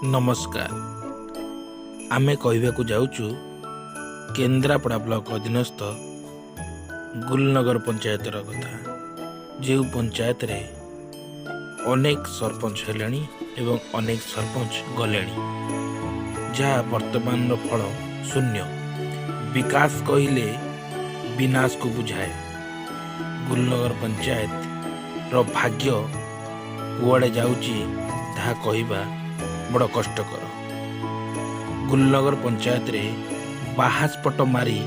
नमस्कार। आमे कहवाकू जाऊचु केन्द्रापड़ा ब्लॉक अधीनस्थ गुलनगर पंचायतर कथा। जो पंचायत रे अनेक सरपंच हेलेनी एवं अनेक सरपंच गलेनी, जहाँ वर्तमान फल शून्य। विकास कहले विनाश को बुझाए। गुलनगर पंचायत रो भाग्य कुआड़े जाउची ताहा कहिबा बड़ कष्टकर। गुलनगर पंचायत रे बाहास्पट मारी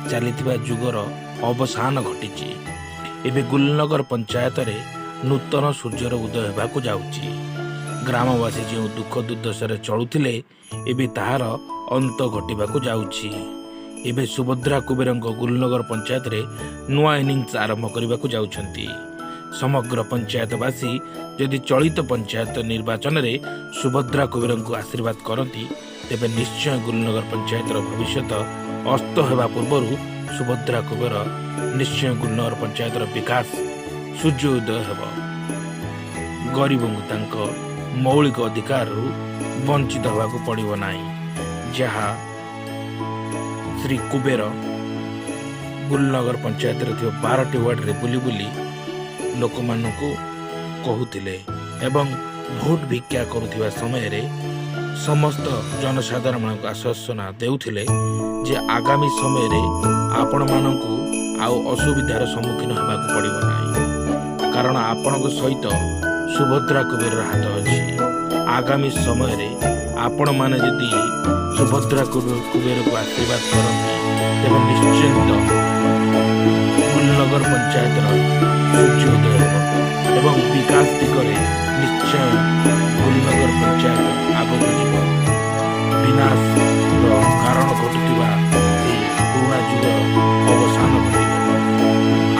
चलीथिबा जुगर अवसान घटिची। एबे गुलनगर पंचायत रे नूतन सूर्यर उदय हेबाकू जाउची। ग्रामवासी जो दुख दुर्दशारे चलुथिले एबे ताहार अंत घटिबाकू जाउची। एबे सुभद्रा कुबेरंक गुलनगर पंचायत रे नुआ इनिंग्स आरंभ करबाकू जाउछंती। समग्र पंचायतवासी यदि चलित पंचायत निर्वाचन रे सुभद्रा कुबेर को आशीर्वाद करती तेबे निश्चय गुलनगर पंचायतर भविष्य अस्त होगा पूर्व सुभद्रा कुबेर निश्चय गुलनगर पंचायतर विकास सूर्योदय हेब। गरीब को मौलिक अधिकार वंचित होगा पड़ो ना। जहाँ श्री कुबेर गुलनगर पंचायत 12टी वार्ड रे बुली बुली लोक मानू कहूतिले एवं भोट भिक्षा करुवा समय रे समस्त जनसाधारण मान आश्वासना देउथिले जे आगामी समय रे आपण मानकू आउ असुविधार सम्मुखीन होबाक पड़िबो नाही, कारण आपणक सहित सुभद्रा कुबेर हाथ अछि। आगामी समय रे आपण माने यदि सुभद्रा कुबेर को आशीर्वाद करते तेबे निश्चित गुलनगर पंचायत सूर्योदय हेब एवं विकास दिगरे निश्चय गुलनगर पंचायत आगक जीव। विनाश कारण घटुवा पुराणा जुग अवसान घटे।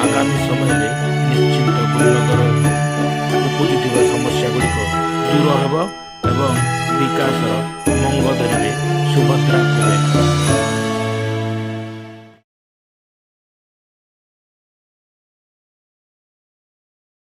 आगामी समय निश्चित गुलनगर उपजुवा समस्या गुड़िक दूर हेब।